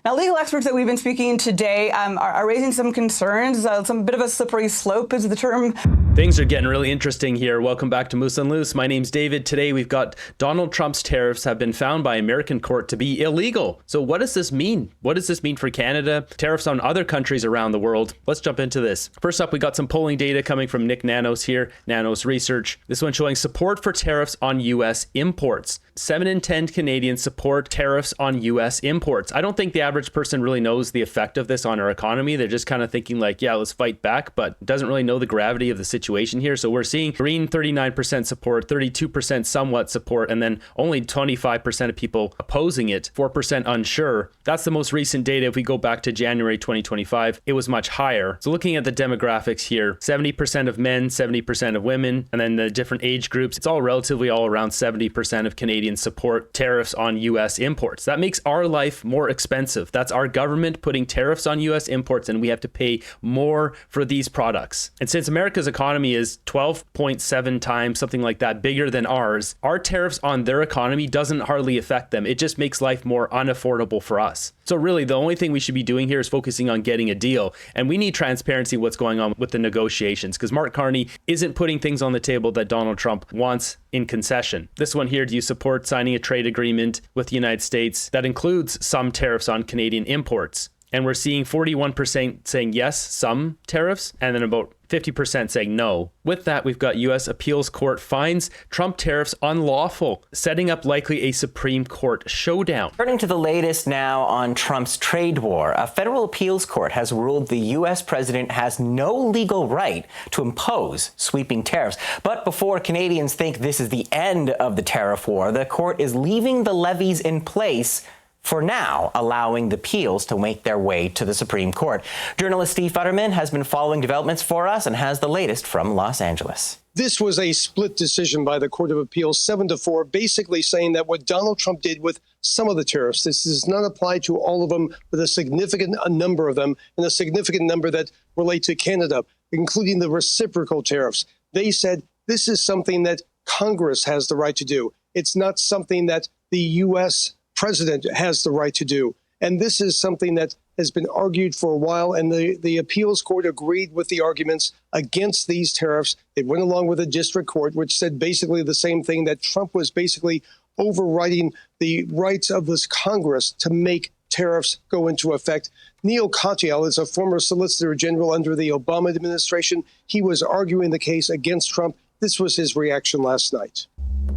Now, legal experts that we've been speaking today are raising some concerns. Some bit of a slippery slope is the term. Things are getting really interesting here. Welcome back to Moose and Loose. My name's David. Today we've got Donald Trump's tariffs have been found by American court to be illegal. So what does this mean? What does this mean for Canada? Tariffs on other countries around the world? Let's jump into this. First up, we got some polling data coming from Nick Nanos here, Nanos Research. This one showing support for tariffs on U.S. imports. 7 in 10 Canadians support tariffs on U.S. imports. I don't think the average person really knows the effect of this on our economy. They're just kind of thinking like, yeah, let's fight back, but doesn't really know the gravity of the situation here. So we're seeing green 39% support, 32% somewhat support, and then only 25% of people opposing it, 4% unsure. That's the most recent data. If we go back to January 2025, it was much higher. So looking at the demographics here, 70% of men, 70% of women, and then the different age groups, it's all relatively all around 70% of Canadians support tariffs on U.S. imports. That makes our life more expensive. That's our government putting tariffs on U.S. imports, and we have to pay more for these products. And since America's economy is 12.7 times, something like that, bigger than ours, our tariffs on their economy doesn't hardly affect them. It just makes life more unaffordable for us. So really, the only thing we should be doing here is focusing on getting a deal. And we need transparency what's going on with the negotiations, because Mark Carney isn't putting things on the table that Donald Trump wants in concession. This one here, do you support signing a trade agreement with the United States that includes some tariffs on Canadian imports? And we're seeing 41% saying yes, some tariffs, and then about 50% saying no. With that, we've got U.S. Appeals Court finds Trump tariffs unlawful, setting up likely a Supreme Court showdown. Turning to the latest now on Trump's trade war, a federal appeals court has ruled the U.S. president has no legal right to impose sweeping tariffs. But before Canadians think this is the end of the tariff war, the court is leaving the levies in place for now, allowing the appeals to make their way to the Supreme Court. Journalist Steve Futterman has been following developments for us and has the latest from Los Angeles. This was a split decision by the Court of Appeals, 7-4, basically saying that what Donald Trump did with some of the tariffs, this does not apply to all of them, but a significant number of them, and a significant number that relate to Canada, including the reciprocal tariffs. They said this is something that Congress has the right to do. It's not something that the U.S. president has the right to do. And this is something that has been argued for a while, and the appeals court agreed with the arguments against these tariffs. It went along with the district court, which said basically the same thing, that Trump was basically overriding the rights of this Congress to make tariffs go into effect. Neil Katyal is a former Solicitor General under the Obama administration. He was arguing the case against Trump. This was his reaction last night.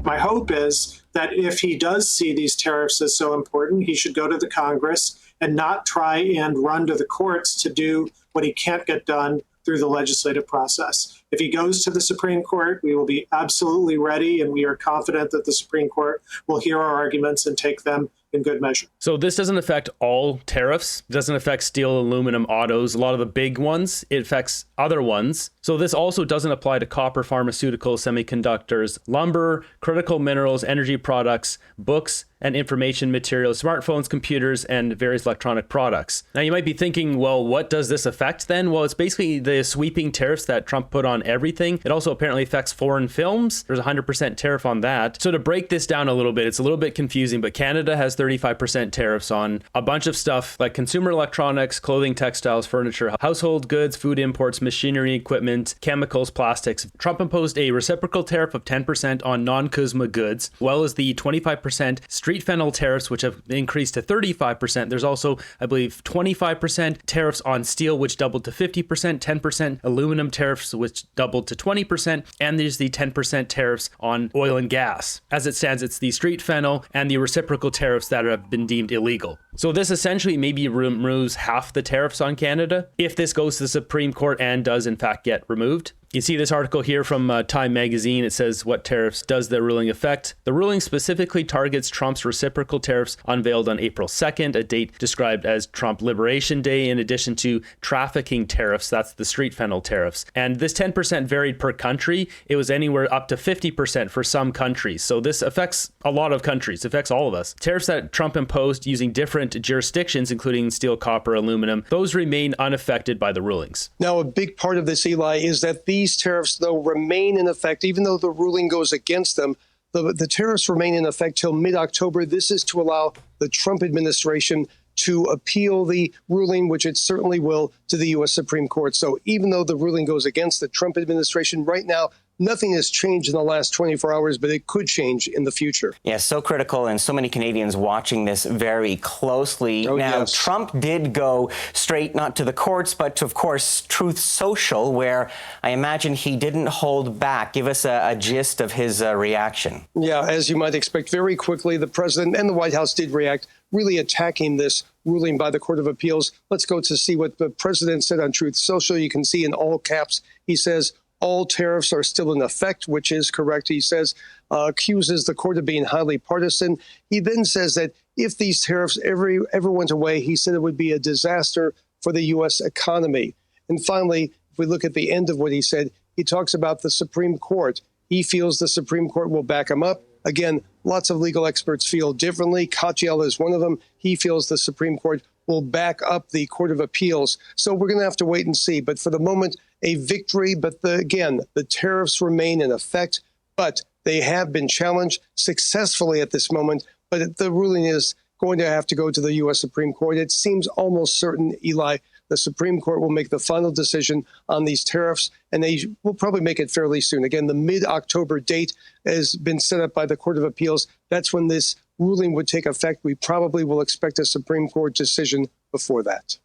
My hope is that if he does see these tariffs as so important, he should go to the Congress and not try and run to the courts to do what he can't get done through the legislative process. If he goes to the Supreme Court, we will be absolutely ready, and we are confident that the Supreme Court will hear our arguments and take them in good measure. So this doesn't affect all tariffs. It doesn't affect steel, aluminum, autos, a lot of the big ones. It affects other ones. So this also doesn't apply to copper, pharmaceuticals, semiconductors, lumber, critical minerals, energy products, books and information materials, smartphones, computers, and various electronic products. Now you might be thinking, well, what does this affect then? Well, it's basically the sweeping tariffs that Trump put on everything. It also apparently affects foreign films. There's a 100% tariff on that. So to break this down a little bit, it's a little bit confusing, but Canada has 35% tariffs on a bunch of stuff like consumer electronics, clothing, textiles, furniture, household goods, food imports, machinery, equipment, chemicals, plastics. Trump imposed a reciprocal tariff of 10% on non-CUSMA goods, as well as the 25% street fennel tariffs, which have increased to 35%. There's also, I believe, 25% tariffs on steel, which doubled to 50%, 10% aluminum tariffs, which doubled to 20%, and there's the 10% tariffs on oil and gas. As it stands, it's the street fennel and the reciprocal tariffs that have been deemed illegal. So this essentially maybe removes half the tariffs on Canada if this goes to the Supreme Court and does in fact get removed. You see this article here from Time Magazine. It says, what tariffs does the ruling affect? The ruling specifically targets Trump's reciprocal tariffs unveiled on April 2nd, a date described as Trump Liberation Day, in addition to trafficking tariffs. That's the street fennel tariffs. And this 10% varied per country. It was anywhere up to 50% for some countries. So this affects a lot of countries. It affects all of us. Tariffs that Trump imposed using different jurisdictions, including steel, copper, aluminum, those remain unaffected by the rulings. Now, a big part of this, Eli, is that these tariffs, though, remain in effect, even though the ruling goes against them. The tariffs remain in effect till mid-October. This is to allow the Trump administration to appeal the ruling, which it certainly will, to the U.S. Supreme Court. So even though the ruling goes against the Trump administration right now, nothing has changed in the last 24 hours, but it could change in the future. Yeah, so critical, and so many Canadians watching this very closely. Oh, now, yes. Trump did go straight, not to the courts, but to, of course, Truth Social, where I imagine he didn't hold back. Give us a gist of his reaction. Yeah, as you might expect, very quickly, the president and the White House did react, really attacking this ruling by the Court of Appeals. Let's go to see what the president said on Truth Social. You can see in all caps, he says, all tariffs are still in effect, which is correct. He says, accuses the court of being highly partisan. He then says that if these tariffs ever went away, he said it would be a disaster for the U.S. economy. And finally, if we look at the end of what he said, he talks about the Supreme Court. He feels the Supreme Court will back him up. Again, lots of legal experts feel differently. Katyal is one of them. He feels the Supreme Court will back up the Court of Appeals. So we're going to have to wait and see. But for the moment, a victory. But again, the tariffs remain in effect, but they have been challenged successfully at this moment. But the ruling is going to have to go to the U.S. Supreme Court. It seems almost certain, Eli, the Supreme Court will make the final decision on these tariffs, and they will probably make it fairly soon. Again, the mid-October date has been set up by the Court of Appeals. That's when this ruling would take effect. We probably will expect a Supreme Court decision before that.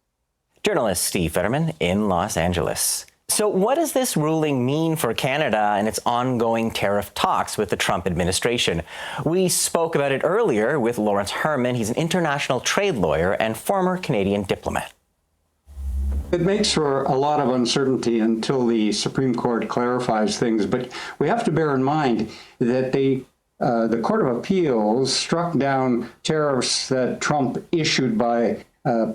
Journalist Steve Fetterman in Los Angeles. So what does this ruling mean for Canada and its ongoing tariff talks with the Trump administration? We spoke about it earlier with Lawrence Herman. He's an international trade lawyer and former Canadian diplomat. It makes for a lot of uncertainty until the Supreme Court clarifies things, but we have to bear in mind that the Court of Appeals struck down tariffs that Trump issued by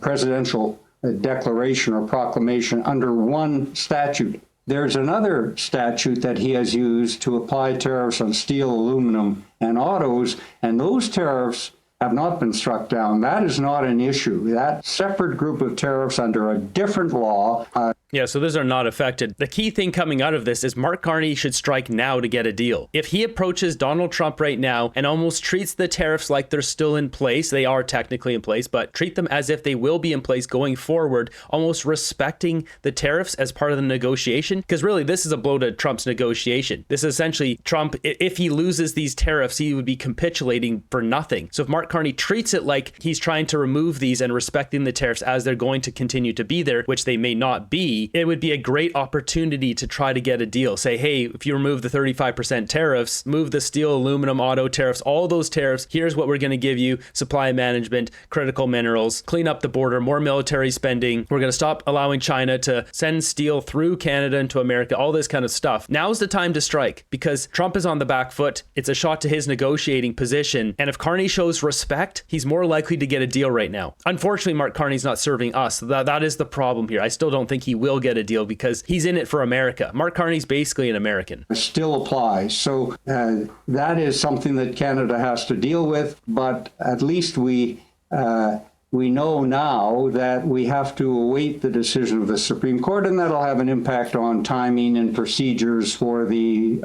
presidential declaration or proclamation under one statute. There's another statute that he has used to apply tariffs on steel, aluminum, and autos, and those tariffs have not been struck down. That is not an issue. That separate group of tariffs under a different law. Yeah, so those are not affected. The key thing coming out of this is Mark Carney should strike now to get a deal. If he approaches Donald Trump right now and almost treats the tariffs like they're still in place, they are technically in place, but treat them as if they will be in place going forward, almost respecting the tariffs as part of the negotiation, because really this is a blow to Trump's negotiation. This is essentially Trump, if he loses these tariffs, he would be capitulating for nothing. So if Mark Carney treats it like he's trying to remove these and respecting the tariffs as they're going to continue to be there, which they may not be, it would be a great opportunity to try to get a deal. Say, hey, if you remove the 35% tariffs, move the steel, aluminum, auto tariffs, all those tariffs, here's what we're going to give you: supply management, critical minerals, clean up the border, more military spending. We're going to stop allowing China to send steel through Canada into America, all this kind of stuff. Now's the time to strike, because Trump is on the back foot. It's a shot to his negotiating position. And if Carney shows respect, he's more likely to get a deal right now. Unfortunately, Mark Carney's not serving us. That is the problem here. I still don't think he will get a deal because he's in it for America. Mark Carney's basically an American. Still applies. So that is something that Canada has to deal with, but at least we know now that we have to await the decision of the Supreme Court, and that'll have an impact on timing and procedures for the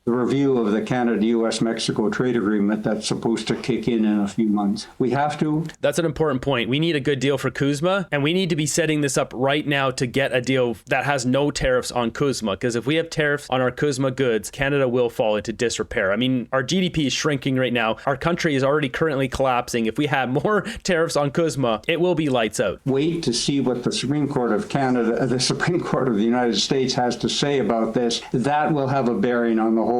review of the Canada-U.S.-Mexico trade agreement that's supposed to kick in a few months. We have to. That's an important point. We need a good deal for Kuzma, and we need to be setting this up right now to get a deal that has no tariffs on Kuzma, because if we have tariffs on our Kuzma goods, Canada will fall into disrepair. I mean, our GDP is shrinking right now. Our country is already currently collapsing. If we have more tariffs on Kuzma, it will be lights out. Wait to see what the Supreme Court of Canada, the Supreme Court of the United States has to say about this. That will have a bearing on the whole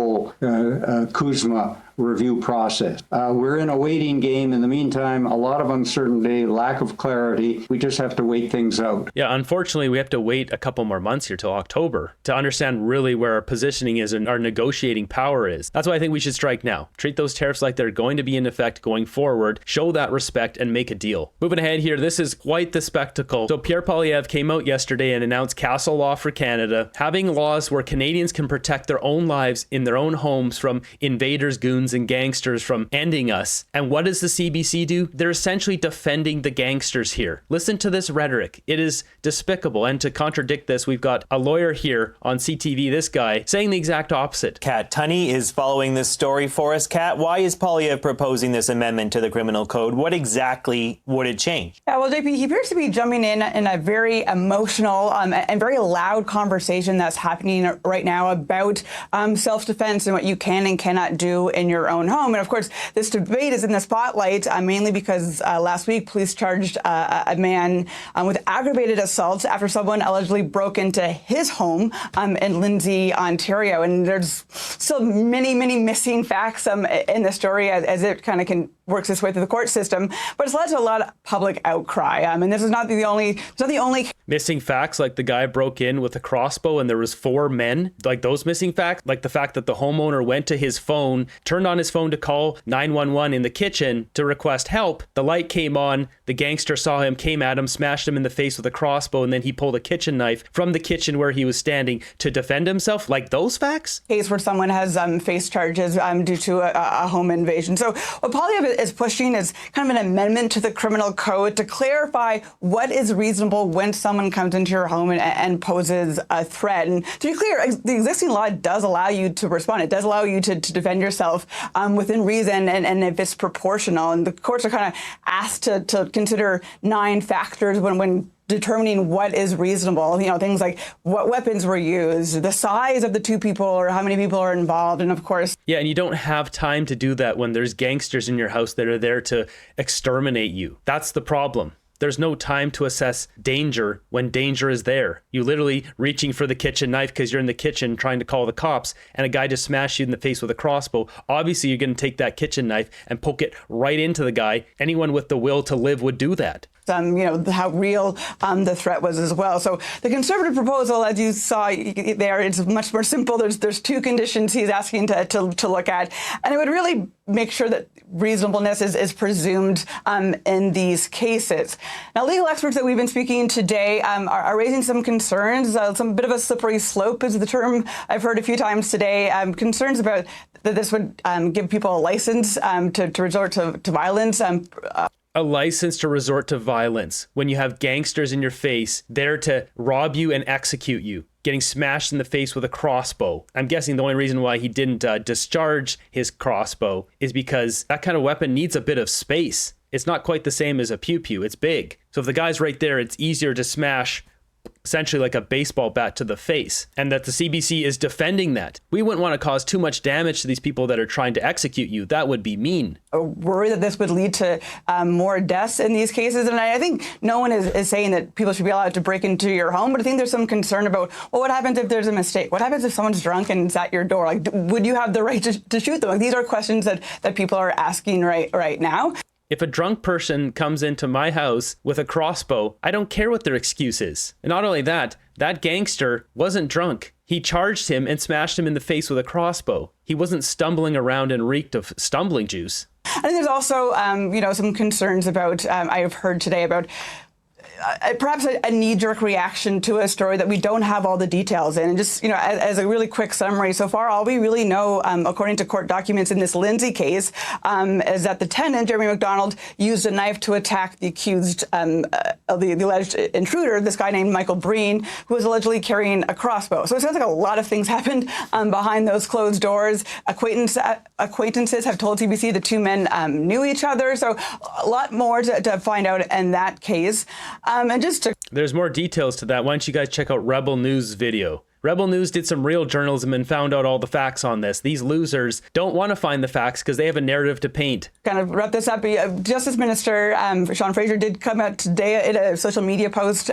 Kuzma review process. We're in a waiting game. In the meantime, a lot of uncertainty, lack of clarity. We just have to wait things out. Yeah, unfortunately, we have to wait a couple more months here till October to understand really where our positioning is and our negotiating power is. That's why I think we should strike now. Treat those tariffs like they're going to be in effect going forward, show that respect, and make a deal. Moving ahead here, this is quite the spectacle. So Pierre Poilievre came out yesterday and announced castle law for Canada, having laws where Canadians can protect their own lives in their own homes from invaders, goons, goons and gangsters from ending us. And what does the CBC do? They're essentially defending the gangsters here. Listen to this rhetoric. It is despicable. And to contradict this, we've got a lawyer here on CTV, this guy, saying the exact opposite. Kat Tunney is following this story for us. Kat, why is Poilievre proposing this amendment to the criminal code? What exactly would it change? Yeah, well, JP, he appears to be jumping in a very emotional and very loud conversation that's happening right now about self-defense and what you can and cannot do in your own home. And of course, this debate is in the spotlight mainly because last week police charged a man with aggravated assault after someone allegedly broke into his home in Lindsay, Ontario. And there's still many missing facts in the story as it kind of works its way through the court system, but it's led to a lot of public outcry. And this is not the only missing facts, like the guy broke in with a crossbow and there was 4 men, like those missing facts, like the fact that the homeowner went to his phone, turned on his phone to call 911 in the kitchen to request help. The light came on, the gangster saw him, came at him, smashed him in the face with a crossbow, and then he pulled a kitchen knife from the kitchen where he was standing to defend himself. Like those facts? Case where someone has faced charges due to a home invasion. So what Poilievre is pushing is kind of an amendment to the criminal code to clarify what is reasonable when someone comes into your home and poses a threat. And to be clear, the existing law does allow you to respond. It does allow you to defend yourself within reason and if it's proportional. And the courts are kind of asked to consider 9 factors when determining what is reasonable, things like what weapons were used, the size of the 2 people or how many people are involved, and of course. Yeah, and you don't have time to do that when there's gangsters in your house that are there to exterminate you. That's the problem. There's no time to assess danger when danger is there. You literally reaching for the kitchen knife because you're in the kitchen trying to call the cops and a guy just smashed you in the face with a crossbow. Obviously, you're going to take that kitchen knife and poke it right into the guy. Anyone with the will to live would do that. How real the threat was as well. So the Conservative proposal, as you saw there, it's much more simple. There's 2 conditions he's asking to look at, and it would really make sure that reasonableness is presumed in these cases. Now, legal experts that we've been speaking today are raising some concerns. Some bit of a slippery slope is the term I've heard a few times today. Concerns about that this would give people a license to resort to violence. A license to resort to violence when you have gangsters in your face there to rob you and execute you, getting smashed in the face with a crossbow. I'm guessing the only reason why he didn't discharge his crossbow is because that kind of weapon needs a bit of space. It's not quite the same as a pew-pew. It's big. So if the guy's right there, it's easier to smash essentially like a baseball bat to the face, and that the CBC is defending that. We wouldn't want to cause too much damage to these people that are trying to execute you. That would be mean. A worry that this would lead to more deaths in these cases. And I think no one is saying that people should be allowed to break into your home, but I think there's some concern about, well, what happens if there's a mistake? What happens if someone's drunk and it's at your door? Like, would you have the right to shoot them? Like, these are questions that people are asking right now. If a drunk person comes into my house with a crossbow, I don't care what their excuse is. And not only that, that gangster wasn't drunk. He charged him and smashed him in the face with a crossbow. He wasn't stumbling around and reeked of stumbling juice. I think there's also, some concerns about, I've heard today about perhaps a knee-jerk reaction to a story that we don't have all the details in. And just, as a really quick summary, so far all we really know, according to court documents in this Lindsay case, is that the tenant, Jeremy McDonald, used a knife to attack the accused, the alleged intruder, this guy named Michael Breen, who was allegedly carrying a crossbow. So it sounds like a lot of things happened behind those closed doors. Acquaintances have told CBC the 2 men knew each other. So a lot more to find out in that case. There's more details to that. Why don't you guys check out Rebel News' video? Rebel News did some real journalism and found out all the facts on this. These losers don't want to find the facts because they have a narrative to paint. Kind of wrap this up. Justice Minister Sean Fraser did come out today in a social media post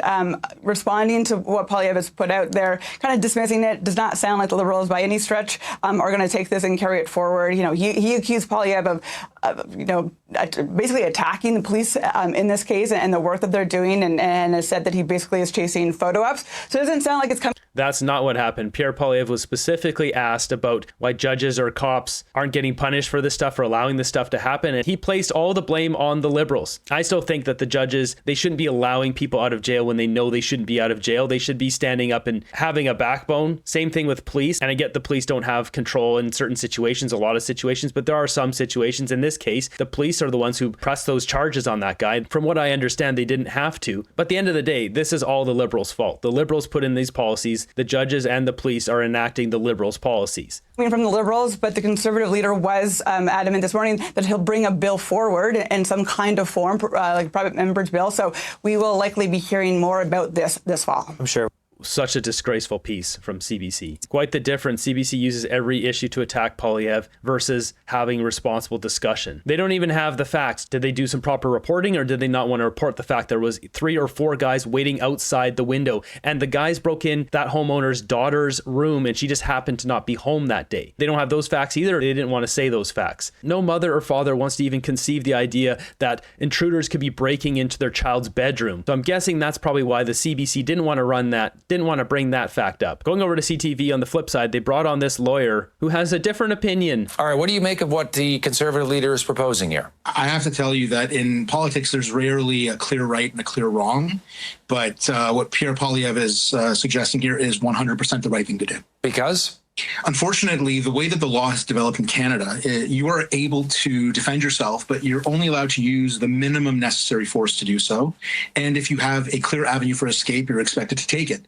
responding to what Poilievre has put out there, kind of dismissing it. Does not sound like the Liberals by any stretch are going to take this and carry it forward. He accused Poilievre of basically attacking the police in this case and the work that they're doing, and has said that he basically is chasing photo ops. So it doesn't sound like it's coming. That's not what happened. Pierre Poilievre was specifically asked about why judges or cops aren't getting punished for this stuff, for allowing this stuff to happen. And he placed all the blame on the Liberals. I still think that the judges, they shouldn't be allowing people out of jail when they know they shouldn't be out of jail. They should be standing up and having a backbone. Same thing with police. And I get the police don't have control in certain situations, a lot of situations, but there are some situations. In this case, the police are the ones who pressed those charges on that guy. From what I understand, they didn't have to. But at the end of the day, this is all the Liberals' fault. The Liberals put in these policies. The judges and the police are enacting the Liberals' policies. From the Liberals, but the Conservative leader was adamant this morning that he'll bring a bill forward in some kind of form, like a private member's bill. So we will likely be hearing more about this fall. I'm sure. Such a disgraceful piece from CBC. Quite the difference. CBC uses every issue to attack Poilievre versus having responsible discussion. They don't even have the facts. Did they do some proper reporting, or did they not want to report the fact there was 3 or 4 guys waiting outside the window, and the guys broke in that homeowner's daughter's room and she just happened to not be home that day? They don't have those facts either. They didn't want to say those facts. No mother or father wants to even conceive the idea that intruders could be breaking into their child's bedroom. So I'm guessing that's probably why the CBC didn't want to run that, didn't want to bring that fact up. Going over to CTV on the flip side, they brought on this lawyer who has a different opinion. All right, what do you make of what the Conservative leader is proposing here? I have to tell you that in politics, there's rarely a clear right and a clear wrong. But what Pierre Poilievre is suggesting here is 100% the right thing to do. Because? Unfortunately, the way that the law has developed in Canada, you are able to defend yourself, but you're only allowed to use the minimum necessary force to do so. And if you have a clear avenue for escape, you're expected to take it.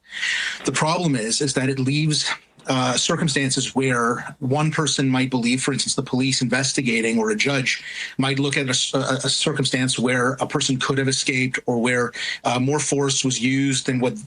The problem is that it leaves circumstances where one person might believe, for instance, the police investigating or a judge might look at a circumstance where a person could have escaped or where more force was used than what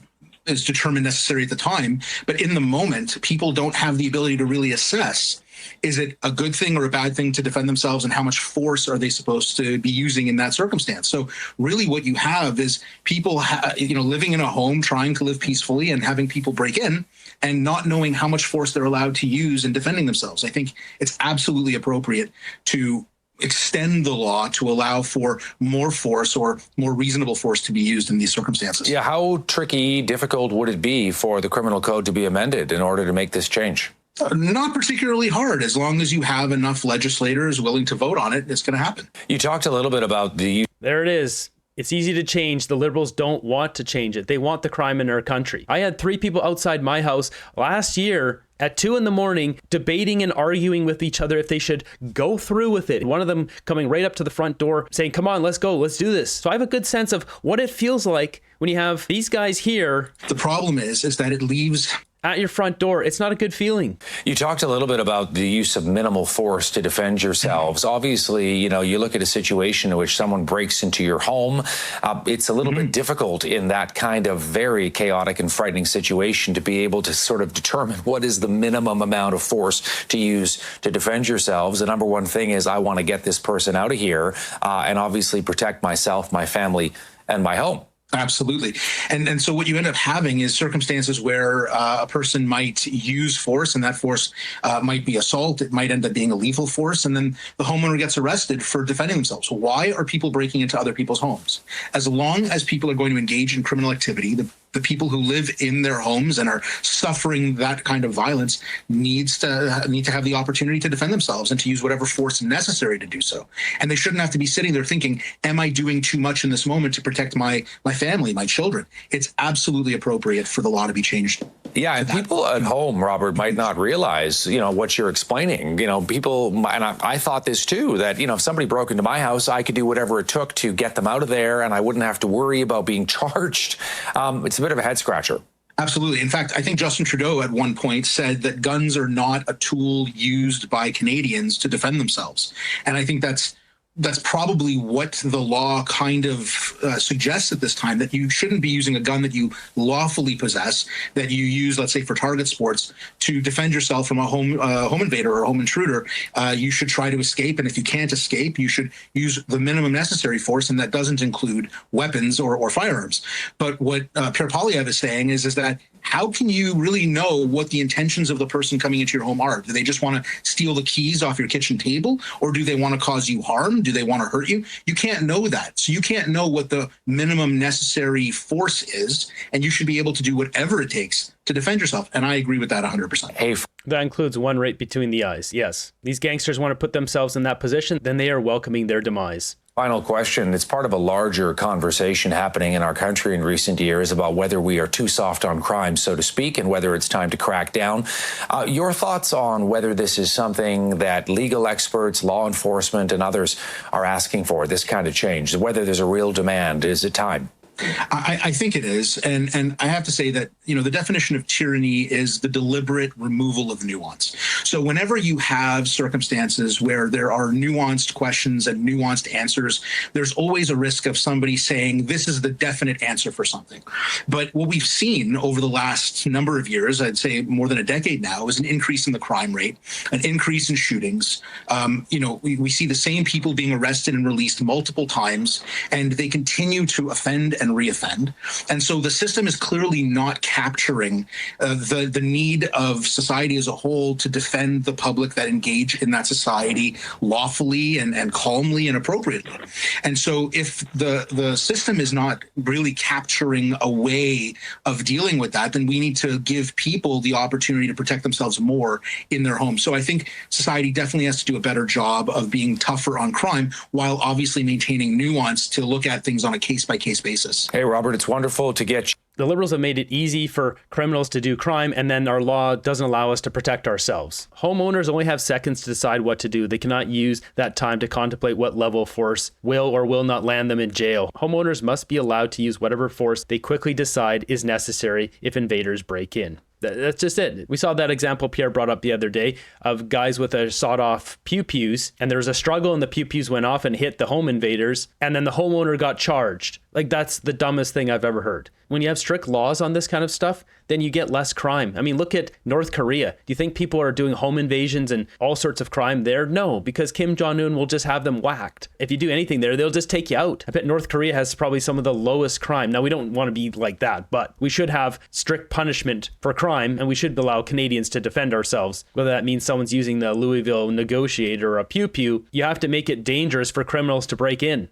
is determined necessary at the time. But in the moment, people don't have the ability to really assess, is it a good thing or a bad thing to defend themselves, and how much force are they supposed to be using in that circumstance? So really what you have is people living in a home, trying to live peacefully, and having people break in and not knowing how much force they're allowed to use in defending themselves. I think it's absolutely appropriate to extend the law to allow for more force or more reasonable force to be used in these circumstances. Yeah, how tricky, difficult would it be for the criminal code to be amended in order to make this change? Not particularly hard. As long as you have enough legislators willing to vote on it, it's going to happen. You talked a little bit about the... There it is. It's easy to change. The Liberals don't want to change it. They want the crime in our country. I had 3 people outside my house last year at 2 a.m. debating and arguing with each other if they should go through with it. One of them coming right up to the front door saying, come on, let's go, let's do this. So I have a good sense of what it feels like when you have these guys here. The problem is that it leaves at your front door. It's not a good feeling. You talked a little bit about the use of minimal force to defend yourselves. Obviously, you look at a situation in which someone breaks into your home. It's a little bit difficult in that kind of very chaotic and frightening situation to be able to sort of determine what is the minimum amount of force to use to defend yourselves. The number one thing is I want to get this person out of here and obviously protect myself, my family, and my home. Absolutely. And so what you end up having is circumstances where a person might use force, and that force might be assault. It might end up being a lethal force. And then the homeowner gets arrested for defending themselves. Why are people breaking into other people's homes? As long as people are going to engage in criminal activity, the people who live in their homes and are suffering that kind of violence need to have the opportunity to defend themselves and to use whatever force necessary to do so. And they shouldn't have to be sitting there thinking, am I doing too much in this moment to protect my family, my children? It's absolutely appropriate for the law to be changed. Yeah, and people at home, Robert, might not realize, what you're explaining. People, and I thought this too, that, if somebody broke into my house, I could do whatever it took to get them out of there, and I wouldn't have to worry about being charged. It's a bit of a head scratcher. Absolutely. In fact, I think Justin Trudeau at one point said that guns are not a tool used by Canadians to defend themselves. And I think that's probably what the law kind of suggests at this time, that you shouldn't be using a gun that you lawfully possess, that you use, let's say, for target sports to defend yourself from a home invader or a home intruder. You should try to escape. And if you can't escape, you should use the minimum necessary force. And that doesn't include weapons or firearms. But what Pierre Poilievre is saying is that how can you really know what the intentions of the person coming into your home are? Do they just want to steal the keys off your kitchen table? Or do they want to cause you harm? do they want to hurt you? You can't know that. So you can't know what the minimum necessary force is, and you should be able to do whatever it takes to defend yourself. And I agree with that 100%. Hey, That includes one right between the eyes. Yes. These gangsters want to put themselves in that position, then they are welcoming their demise. final question. It's part of a larger conversation happening in our country in recent years about whether we are too soft on crime, so to speak, and whether it's time to crack down. Your thoughts on whether this is something that legal experts, law enforcement, and others are asking for, this kind of change, whether there's a real demand. Is it time? I think it is. And I have to say that, the definition of tyranny is the deliberate removal of nuance. So whenever you have circumstances where there are nuanced questions and nuanced answers, there's always a risk of somebody saying this is the definite answer for something. But what we've seen over the last number of years, I'd say more than a decade now, is an increase in the crime rate, an increase in shootings. We see the same people being arrested and released multiple times, and they continue to offend and reoffend. And so the system is clearly not capturing the need of society as a whole to defend the public that engage in that society lawfully and calmly and appropriately. And so if the system is not really capturing a way of dealing with that, then we need to give people the opportunity to protect themselves more in their homes. So I think society definitely has to do a better job of being tougher on crime while obviously maintaining nuance to look at things on a case-by-case basis. Hey, Robert, it's wonderful to get you. The Liberals have made it easy for criminals to do crime, and then our law doesn't allow us to protect ourselves. Homeowners only have seconds to decide what to do. They cannot use that time to contemplate what level of force will or will not land them in jail. Homeowners must be allowed to use whatever force they quickly decide is necessary if invaders break in. That's just it. We saw that example Pierre brought up the other day of guys with a sawed-off pew-pews, and there was a struggle and the pew-pews went off and hit the home invaders, and then the homeowner got charged. Like, that's the dumbest thing I've ever heard. When you have strict laws on this kind of stuff, then you get less crime. I mean, look at North Korea. Do you think people are doing home invasions and all sorts of crime there? No, because Kim Jong-un will just have them whacked. If you do anything there, they'll just take you out. I bet North Korea has probably some of the lowest crime. Now, we don't want to be like that, but we should have strict punishment for crime, and we should allow Canadians to defend ourselves. Whether that means someone's using the Louisville Negotiator or a pew-pew, you have to make it dangerous for criminals to break in.